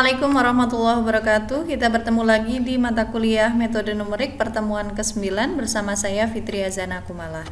Assalamualaikum warahmatullahi wabarakatuh. Kita bertemu lagi di mata kuliah metode numerik pertemuan ke-9 bersama saya Fitri Azana Kumala.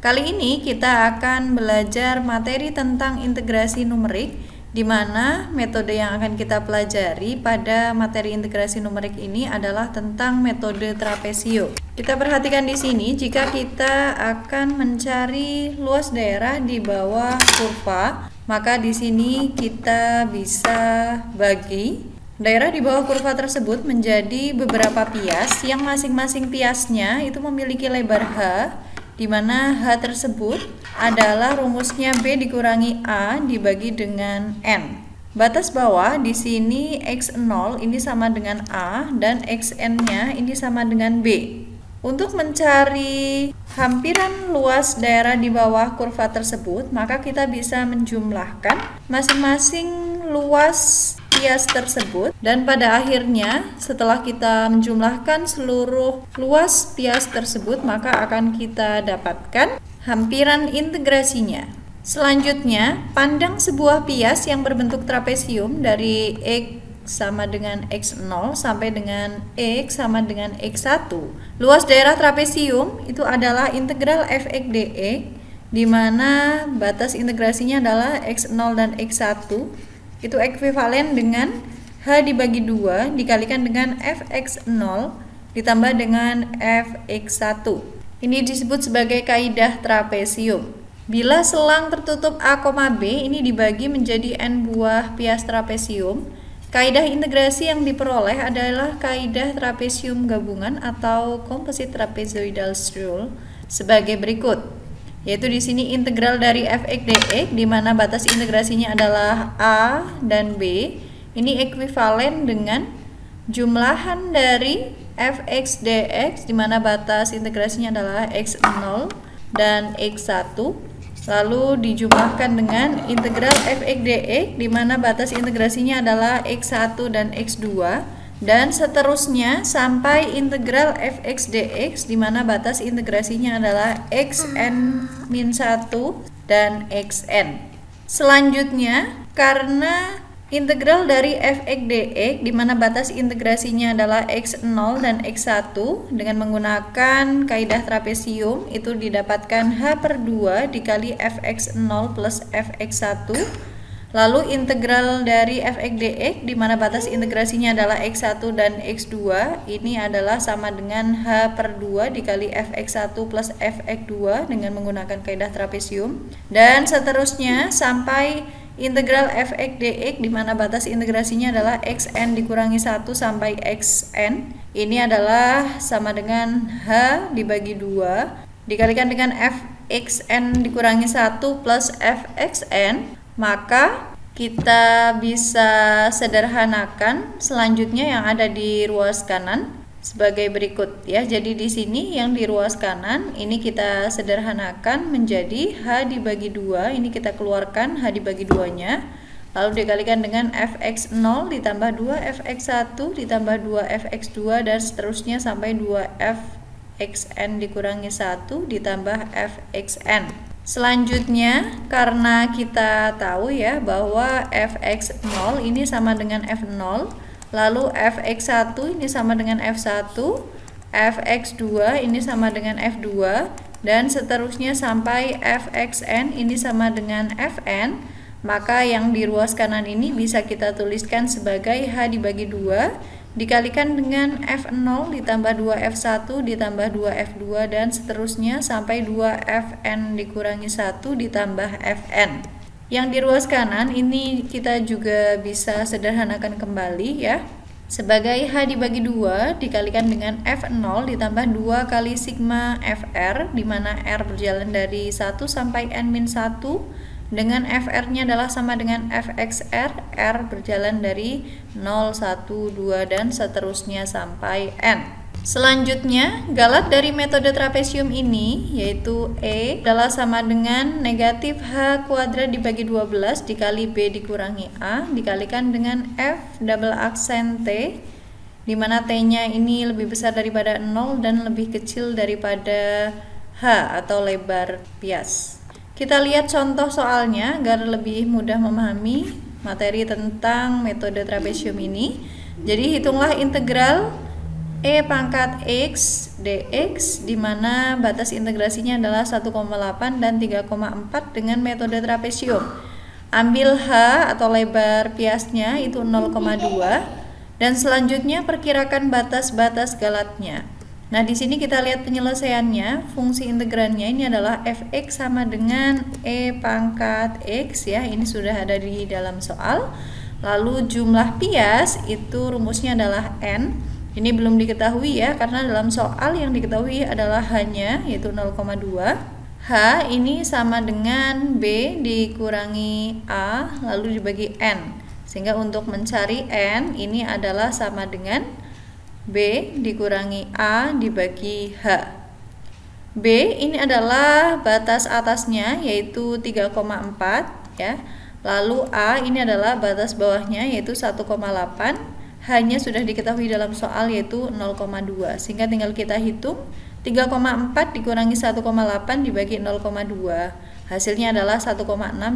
Kali ini kita akan belajar materi tentang integrasi numerik, di mana metode yang akan kita pelajari pada materi integrasi numerik ini adalah tentang metode trapezio. Kita perhatikan di sini, jika kita akan mencari luas daerah di bawah kurva, maka di sini kita bisa bagi daerah di bawah kurva tersebut menjadi beberapa pias yang masing-masing piasnya itu memiliki lebar H, di mana H tersebut adalah rumusnya B dikurangi A dibagi dengan N. Batas bawah di sini X0 ini sama dengan A dan Xn-nya ini sama dengan B. Untuk mencari hampiran luas daerah di bawah kurva tersebut, maka kita bisa menjumlahkan masing-masing luas pias tersebut, dan pada akhirnya setelah kita menjumlahkan seluruh luas pias tersebut, maka akan kita dapatkan hampiran integrasinya. Selanjutnya, pandang sebuah pias yang berbentuk trapezium dari X sama dengan X0 sampai dengan X sama dengan X1. Luas daerah trapezium itu adalah integral fx dx, di mana batas integrasinya adalah X0 dan X1. Itu ekuivalen dengan H dibagi 2 dikalikan dengan Fx0 ditambah dengan Fx1. Ini disebut sebagai kaidah trapezium. Bila selang tertutup A, B ini dibagi menjadi N buah pias trapezium, kaidah integrasi yang diperoleh adalah kaidah trapezium gabungan atau composite trapezoidal rule sebagai berikut. Yaitu di sini integral dari fx dx, di mana batas integrasinya adalah A dan B. Ini ekuivalen dengan jumlahan dari fx dx, di mana batas integrasinya adalah x0 dan x1. Lalu dijumlahkan dengan integral fx dx, di mana batas integrasinya adalah x1 dan x2, dan seterusnya sampai integral fx dx, di mana batas integrasinya adalah xn-1 dan xn. Selanjutnya, karena integral dari fx dx, di mana batas integrasinya adalah x0 dan x1, dengan menggunakan kaidah trapezium itu didapatkan h/2 dikali fx0 plus fx1. Lalu integral dari fx dx, di mana batas integrasinya adalah x1 dan x2, ini adalah sama dengan h/2 dikali fx1 plus fx2 dengan menggunakan kaidah trapezium, dan seterusnya sampai integral fx dx, di mana batas integrasinya adalah xn dikurangi 1 sampai xn. Ini adalah sama dengan h dibagi 2 dikalikan dengan fxn dikurangi 1 plus fxn. Maka kita bisa sederhanakan selanjutnya yang ada di ruas kanan sebagai berikut ya. Jadi di sini yang di ruas kanan ini kita sederhanakan menjadi h dibagi 2, ini kita keluarkan h dibagi 2-nya, lalu dikalikan dengan fx0 ditambah 2 fx1 ditambah 2 fx2 dan seterusnya sampai 2 fxn dikurangi 1 ditambah fxn. Selanjutnya, karena kita tahu ya bahwa fx0 ini sama dengan f0, lalu fx1 ini sama dengan f1, fx2 ini sama dengan f2, dan seterusnya sampai fxn ini sama dengan fn, maka yang di ruas kanan ini bisa kita tuliskan sebagai h dibagi 2 dikalikan dengan f0 ditambah 2f1 ditambah 2f2 dan seterusnya sampai 2fn dikurangi 1 ditambah fn. Yang di ruas kanan ini kita juga bisa sederhanakan kembali ya, sebagai h dibagi 2 dikalikan dengan f0 ditambah 2 kali sigma fr, di mana r berjalan dari 1 sampai n-1, dengan fr-nya adalah sama dengan fxr, r berjalan dari 0, 1, 2 dan seterusnya sampai n. Selanjutnya, galat dari metode trapezium ini yaitu E adalah sama dengan negatif H kuadrat dibagi 12 dikali B dikurangi A dikalikan dengan F double aksen T, di mana T-nya ini lebih besar daripada 0 dan lebih kecil daripada H atau lebar pias. Kita lihat contoh soalnya agar lebih mudah memahami materi tentang metode trapesium ini. Jadi hitunglah integral E pangkat X dx di mana batas integrasinya adalah 1,8 dan 3,4 dengan metode trapesium. Ambil H atau lebar piasnya itu 0,2 dan selanjutnya perkirakan batas-batas galatnya. Nah, di sini kita lihat penyelesaiannya. Fungsi integrannya ini adalah fx sama dengan E pangkat X ya. Ini sudah ada di dalam soal. Lalu jumlah pias itu rumusnya adalah N. Ini belum diketahui ya, karena dalam soal yang diketahui adalah hanya yaitu 0,2. H ini sama dengan B dikurangi A lalu dibagi N. Sehingga untuk mencari N ini adalah sama dengan B dikurangi A dibagi H. B ini adalah batas atasnya yaitu 3,4 ya. Lalu A ini adalah batas bawahnya yaitu 1,8. Hanya sudah diketahui dalam soal yaitu 0,2. Sehingga tinggal kita hitung 3,4 dikurangi 1,8 dibagi 0,2. Hasilnya adalah 1,6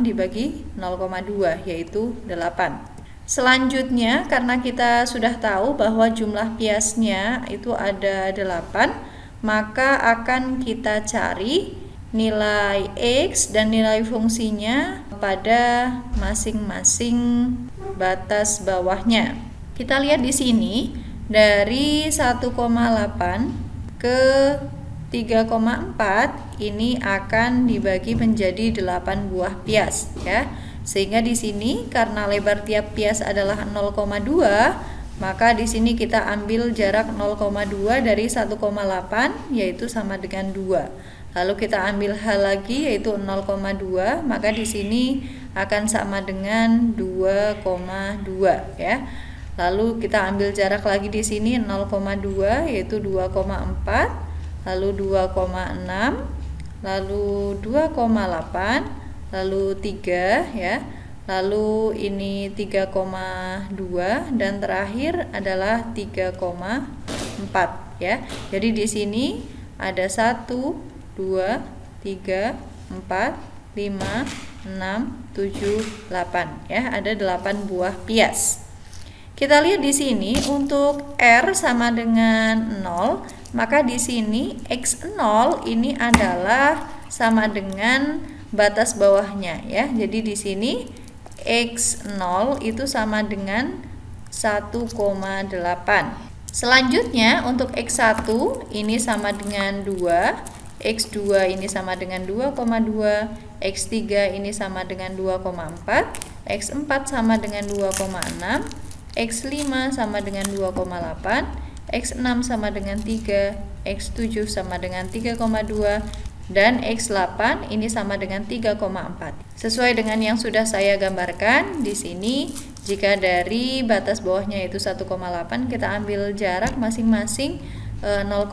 dibagi 0,2 yaitu 8. Selanjutnya, karena kita sudah tahu bahwa jumlah piasnya itu ada 8, maka akan kita cari nilai X dan nilai fungsinya pada masing-masing batas bawahnya. Kita lihat di sini, dari 1,8 ke 3,4 ini akan dibagi menjadi 8 buah pias ya. Sehingga di sini karena lebar tiap pias adalah 0,2, maka di sini kita ambil jarak 0,2 dari 1,8 yaitu sama dengan 2. Lalu kita ambil H lagi yaitu 0,2, maka di sini akan sama dengan 2,2 ya. Lalu kita ambil jarak lagi di sini 0,2 yaitu 2,4, lalu 2,6, lalu 2,8. Lalu 3 ya, lalu ini 3,2 dan terakhir adalah 3,4 ya. Jadi di sini ada 1, 2, 3, 4, 5, 6, 7, 8 ya, ada 8 buah pias. Kita lihat di sini untuk R sama dengan 0, maka di sini X0 ini adalah sama dengan batas bawahnya ya. Jadi di sini X0 itu sama dengan 1,8. Selanjutnya untuk X1 ini sama dengan 2, X2 ini sama dengan 2,2, X3 ini sama dengan 2,4, X4 sama dengan 2,6, X5 sama dengan 2,8, X6 sama dengan 3, X7 sama dengan 3,2, dan X8 ini sama dengan 3,4. Sesuai dengan yang sudah saya gambarkan di sini, jika dari batas bawahnya yaitu 1,8 kita ambil jarak masing-masing 0,2,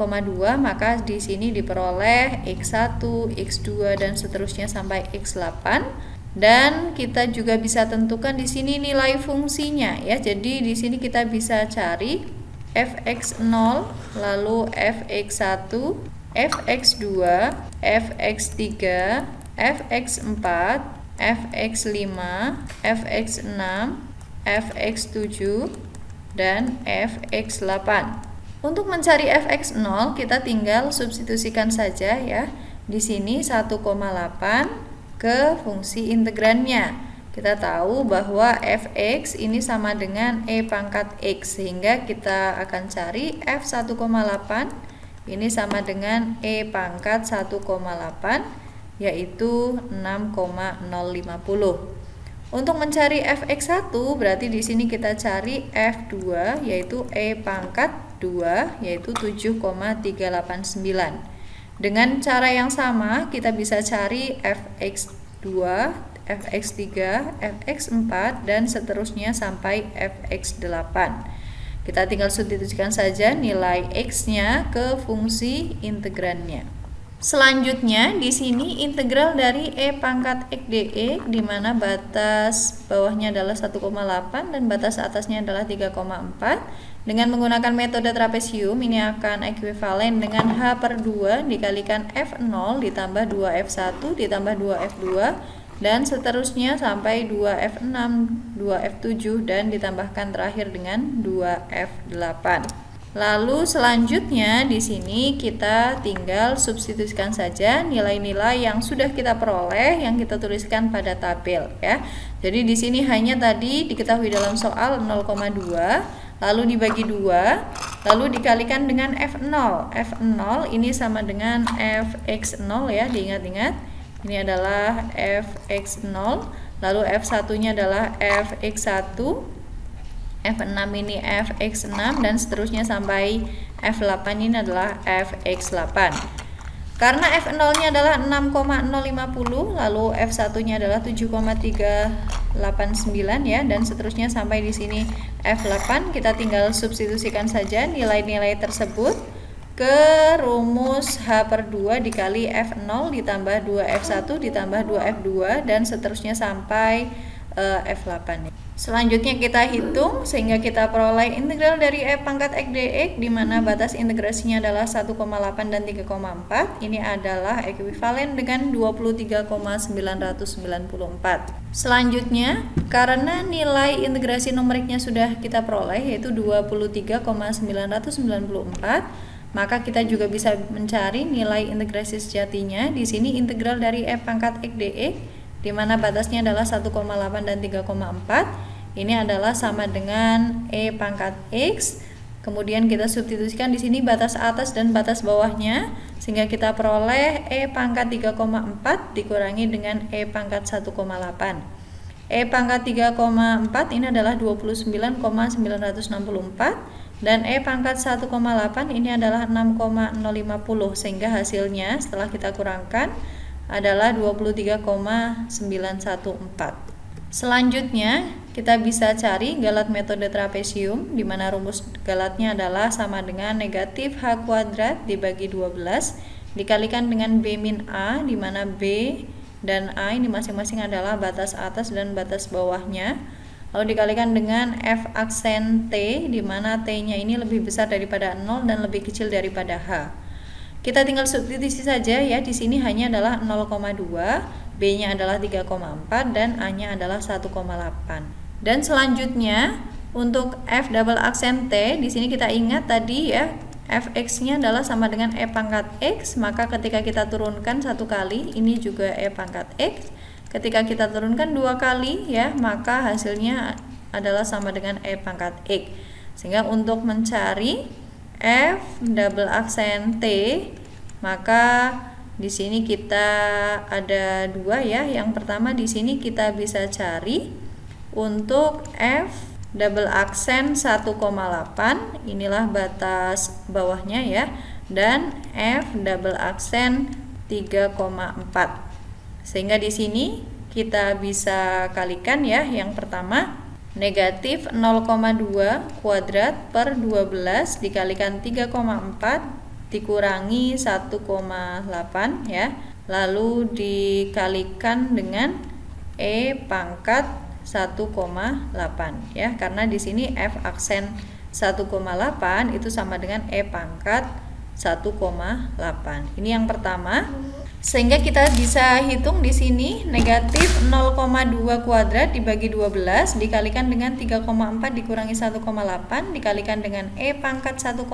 maka di sini diperoleh X1, X2 dan seterusnya sampai X8. Dan kita juga bisa tentukan di sini nilai fungsinya ya. Jadi di sini kita bisa cari fx0 lalu fx1, fx2, fx3, fx4, fx5, fx6, fx7, dan fx8. Untuk mencari fx0 kita tinggal substitusikan saja ya. Di sini 1,8 ke fungsi integrannya. Kita tahu bahwa fx ini sama dengan e pangkat x, sehingga kita akan cari f1,8 ini sama dengan E pangkat 1,8 yaitu 6,050. Untuk mencari fx1 berarti di sini kita cari f2 yaitu E pangkat 2 yaitu 7,389. Dengan cara yang sama kita bisa cari fx2, fx3, fx4 dan seterusnya sampai fx8. Kita tinggal substitusikan saja nilai X-nya ke fungsi integrannya. Selanjutnya di sini integral dari E pangkat X dx di mana batas bawahnya adalah 1,8 dan batas atasnya adalah 3,4. Dengan menggunakan metode trapesium ini akan ekuivalen dengan H per 2 dikalikan F0 ditambah 2F1 ditambah 2F2 dan seterusnya sampai 2F6, 2F7 dan ditambahkan terakhir dengan 2F8. Lalu selanjutnya di sini kita tinggal substitusikan saja nilai-nilai yang sudah kita peroleh yang kita tuliskan pada tabel ya. Jadi di sini hanya tadi diketahui dalam soal 0,2, lalu dibagi 2, lalu dikalikan dengan F0. F0 ini sama dengan Fx0 ya, diingat-ingat. Ini adalah Fx0, lalu F1-nya adalah Fx1. F6 ini Fx6 dan seterusnya sampai F8 ini adalah Fx8. Karena F0-nya adalah 6,050, lalu F1-nya adalah 7,389 ya, dan seterusnya sampai di sini F8. Kita tinggal substitusikan saja nilai-nilai tersebut ke rumus H/2 dikali F0 ditambah 2F1 ditambah 2F2 dan seterusnya sampai F8. Selanjutnya kita hitung sehingga kita peroleh integral dari E pangkat X dx di mana batas integrasinya adalah 1,8 dan 3,4. Ini adalah ekuivalen dengan 23,994. Selanjutnya, karena nilai integrasi numeriknya sudah kita peroleh yaitu 23,994, maka kita juga bisa mencari nilai integrasi sejatinya. Di sini integral dari E pangkat X dx di mana batasnya adalah 1,8 dan 3,4. Ini adalah sama dengan E pangkat X. Kemudian kita substitusikan di sini batas atas dan batas bawahnya sehingga kita peroleh E pangkat 3,4 dikurangi dengan E pangkat 1,8. E pangkat 3,4 ini adalah 29,964 dan E pangkat 1,8 ini adalah 6,050 sehingga hasilnya setelah kita kurangkan adalah 23,914. Selanjutnya kita bisa cari galat metode trapesium di mana rumus galatnya adalah sama dengan negatif H kuadrat dibagi 12 dikalikan dengan B min A di mana B dan A ini masing-masing adalah batas atas dan batas bawahnya. Lalu dikalikan dengan F aksen T di mana T-nya ini lebih besar daripada 0 dan lebih kecil daripada H. Kita tinggal substitusi saja ya, di sini hanya adalah 0,2, B-nya adalah 3,4 dan A-nya adalah 1,8. Dan selanjutnya untuk F double aksen T, di sini kita ingat tadi ya, Fx-nya adalah sama dengan E pangkat X, maka ketika kita turunkan satu kali, ini juga E pangkat X. Ketika kita turunkan dua kali ya, maka hasilnya adalah sama dengan E pangkat X. Sehingga untuk mencari F double aksen T, maka di sini kita ada dua ya. Yang pertama di sini kita bisa cari untuk F double aksen 1,8, inilah batas bawahnya ya, dan F double aksen 3,4. Sehingga di sini kita bisa kalikan ya. Yang pertama negatif 0,2 kuadrat per 12 dikalikan 3,4 dikurangi 1,8 ya, lalu dikalikan dengan E pangkat 1,8 ya, karena di sini F aksen 1,8 itu sama dengan E pangkat 1,8. Ini yang pertama. Sehingga kita bisa hitung di sini negatif 0,2 kuadrat dibagi 12 dikalikan dengan 3,4 dikurangi 1,8 dikalikan dengan E pangkat 1,8.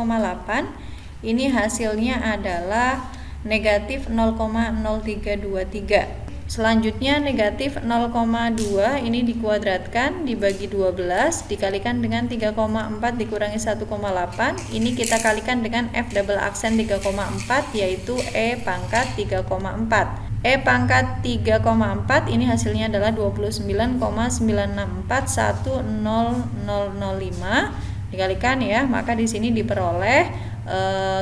Ini hasilnya adalah negatif 0,0323. Selanjutnya negatif 0,2 ini dikuadratkan dibagi 12 dikalikan dengan 3,4 dikurangi 1,8. Ini kita kalikan dengan F double aksen 3,4 yaitu E pangkat 3,4. E pangkat 3,4 ini hasilnya adalah 29,9641005 dikalikan ya, maka di sini diperoleh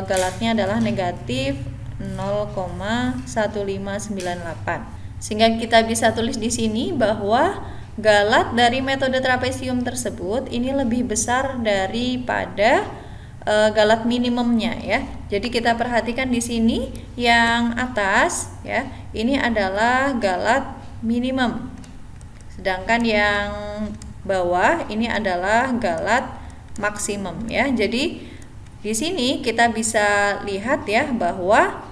galatnya adalah negatif 0,1598. Sehingga kita bisa tulis di sini bahwa galat dari metode trapesium tersebut ini lebih besar daripada galat minimumnya ya. Jadi kita perhatikan di sini yang atas ya, ini adalah galat minimum. Sedangkan yang bawah ini adalah galat maksimum ya. Jadi di sini kita bisa lihat ya bahwa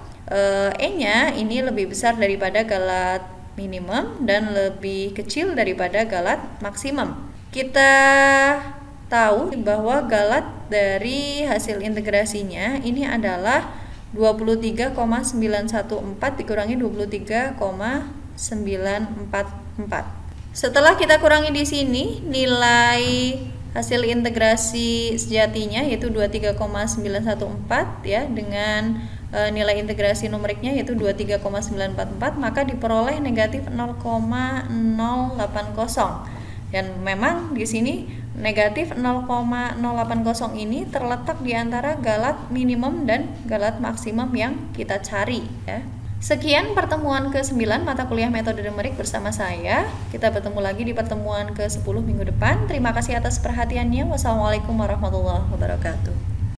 E-nya ini lebih besar daripada galat minimum dan lebih kecil daripada galat maksimum. Kita tahu bahwa galat dari hasil integrasinya ini adalah 23,914 dikurangi 23,944. Setelah kita kurangi di sini, nilai hasil integrasi sejatinya yaitu 23,914 ya dengan nilai integrasi numeriknya yaitu 23,944, maka diperoleh negatif 0,080. Dan memang di sini negatif 0,080 ini terletak di antara galat minimum dan galat maksimum yang kita cari ya. Sekian pertemuan ke-9 mata kuliah metode numerik bersama saya. Kita bertemu lagi di pertemuan ke-10 minggu depan. Terima kasih atas perhatiannya. Wassalamualaikum warahmatullahi wabarakatuh.